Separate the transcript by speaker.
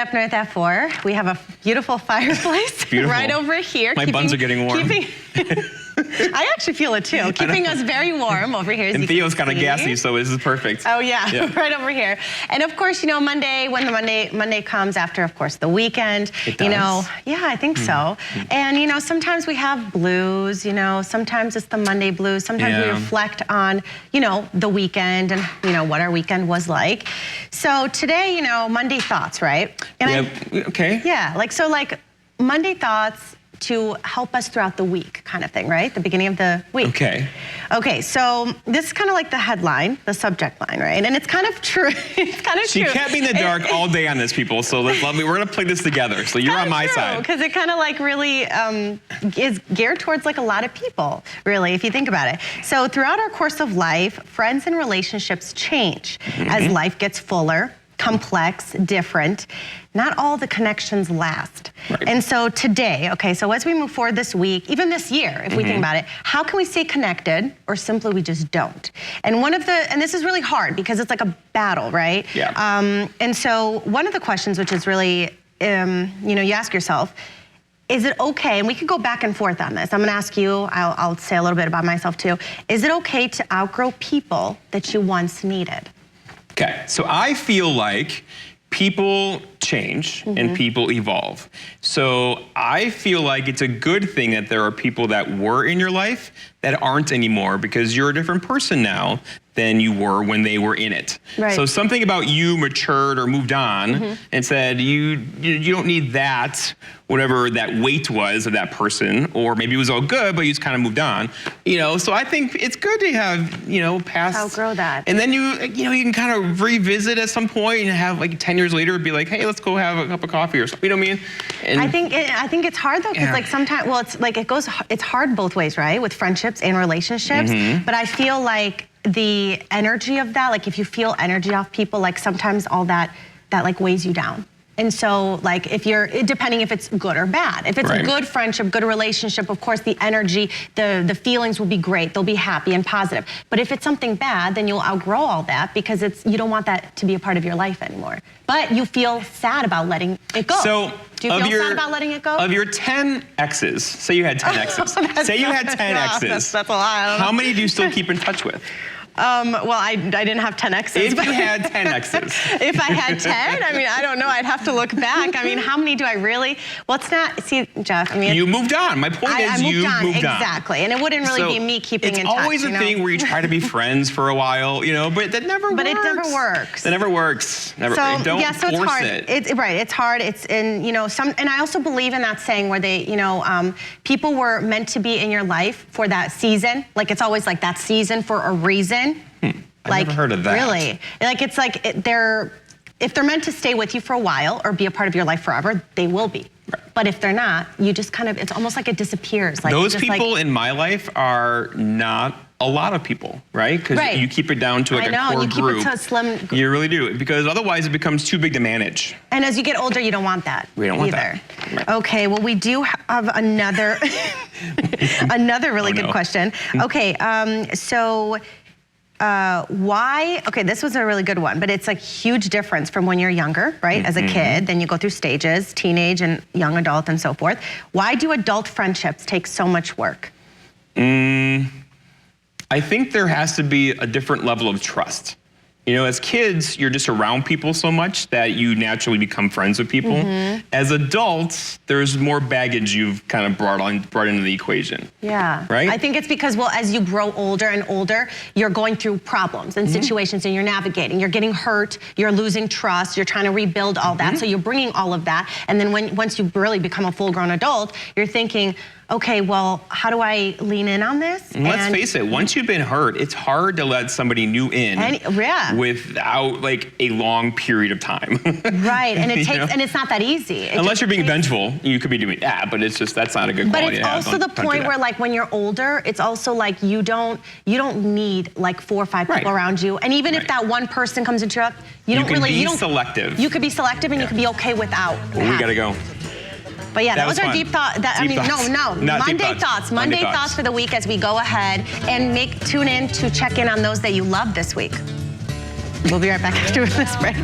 Speaker 1: Up north at 4, we have a beautiful fireplace right over here.
Speaker 2: My buns are getting warm.
Speaker 1: I actually feel it too, keeping us very warm over here.
Speaker 2: And Theo's kind of gassy, so this is perfect.
Speaker 1: Oh yeah, right over here. And of course, you know, Monday, when the Monday comes after, of course, the weekend.
Speaker 2: It does?
Speaker 1: You know, yeah, I think so. And you know, sometimes we have blues. You know, sometimes it's the Monday blues. Sometimes we reflect on, you know, the weekend and you know what our weekend was like. So today, you know, Monday thoughts, right? And
Speaker 2: okay.
Speaker 1: Yeah, like Monday thoughts to help us throughout the week kind of thing, right? The beginning of the week.
Speaker 2: Okay.
Speaker 1: Okay, so this is kind of like the headline, the subject line, right? And it's kind of true. It's kind of true.
Speaker 2: She can't be in the dark all day on this, people. So we're gonna play this together. So you're on my side.
Speaker 1: Because it kind of like really is geared towards like a lot of people, really, if you think about it. So throughout our course of life, friends and relationships change as life gets fuller, complex, different. Not all the connections last.
Speaker 2: Right.
Speaker 1: And so today, okay, so as we move forward this week, even this year, if we think about it, how can we stay connected or simply we just don't? And and this is really hard because it's like a battle, right?
Speaker 2: Yeah.
Speaker 1: And so one of the questions, which is really, you know, you ask yourself, is it okay, and we could go back and forth on this. I'm gonna ask you, I'll say a little bit about myself too. Is it okay to outgrow people that you once needed?
Speaker 2: Okay, so I feel like people change and people evolve. So I feel like it's a good thing that there are people that were in your life that aren't anymore because you're a different person now than you were when they were in it.
Speaker 1: Right.
Speaker 2: So something about you matured or moved on and said you don't need that, whatever that weight was of that person, or maybe it was all good, but you just kind of moved on. You know, so I think it's good to have, you know, past.
Speaker 1: Outgrow that.
Speaker 2: And then you can kind of revisit at some point and have like 10 years later be like, hey, let's go have a cup of coffee or something. You know what I mean? And
Speaker 1: I think it's hard though, because like sometimes, well, it's like it's hard both ways, right? With friendships and relationships. But I feel like the energy of that, like if you feel energy off people, like sometimes all that like weighs you down. And so like if you're, depending if it's good or bad. If it's a good friendship, good relationship, of course the energy, the feelings will be great. They'll be happy and positive. But if it's something bad, then you'll outgrow all that because you don't want that to be a part of your life anymore. But you feel sad about letting it go.
Speaker 2: So
Speaker 1: do you feel sad about letting it go?
Speaker 2: Of your 10 exes, say you had 10 exes. Say you had 10 exes.
Speaker 1: That's a lot.
Speaker 2: How many do you still keep in touch with?
Speaker 1: Well, I didn't have 10 exes.
Speaker 2: If you had 10 exes.
Speaker 1: If I had 10, I mean, I don't know. I'd have to look back. I mean, how many do I really? Well, it's not, see, Geoff, I mean.
Speaker 2: You moved on. My point is you moved on.
Speaker 1: Exactly. And it wouldn't really be me keeping in touch.
Speaker 2: It's always a thing where you try to be friends for a while, you know, but that never works.
Speaker 1: But it never works.
Speaker 2: It never works. Never,
Speaker 1: so,
Speaker 2: don't
Speaker 1: yeah, so
Speaker 2: force
Speaker 1: it's hard.
Speaker 2: it.
Speaker 1: Right, it's hard. It's in, you know, and I also believe in that saying where they, you know, people were meant to be in your life for that season. Like it's always like that season for a reason.
Speaker 2: I've never heard of that.
Speaker 1: Really, like it's like if they're meant to stay with you for a while or be a part of your life forever, they will be. Right. But if they're not, you just kind of, it's almost like it disappears. Like
Speaker 2: those people in my life are not a lot of people, right? Because you keep it down to like a core group.
Speaker 1: Keep it to a slim.
Speaker 2: You really do, because otherwise it becomes too big to manage.
Speaker 1: And as you get older, you don't want that.
Speaker 2: We don't want
Speaker 1: either.
Speaker 2: That. Right.
Speaker 1: Okay, well we do have another, another really good question. Okay, so. Why, okay, this was a really good one, but it's a huge difference from when you're younger, right? As a kid, then you go through stages, teenage and young adult and so forth. Why do adult friendships take so much work?
Speaker 2: I think there has to be a different level of trust. You know, as kids, you're just around people so much that you naturally become friends with people. As adults, there's more baggage you've kind of brought into the equation.
Speaker 1: Yeah.
Speaker 2: Right?
Speaker 1: I think it's because, well, as you grow older and older, you're going through problems and situations and you're navigating. You're getting hurt, you're losing trust, you're trying to rebuild all that. So you're bringing all of that. And then once you really become a full-grown adult, you're thinking, okay, well, how do I lean in on this?
Speaker 2: And let's face it, once you've been hurt, it's hard to let somebody new in without like a long period of time.
Speaker 1: Right, and it takes, and it's not that easy.
Speaker 2: Unless you're being vengeful, you could be doing that, but it's just, that's not a good quality.
Speaker 1: But it's also the point where like when you're older, it's also like you don't need like 4 or 5 people around you. And even if that one person comes into your life, you don't be selective. You could be selective and you could be okay without.
Speaker 2: Well, we gotta go.
Speaker 1: But yeah, that was our deep thought. Monday thoughts for the week as we go ahead and tune in to check in on those that you love this week. We'll be right back after this break.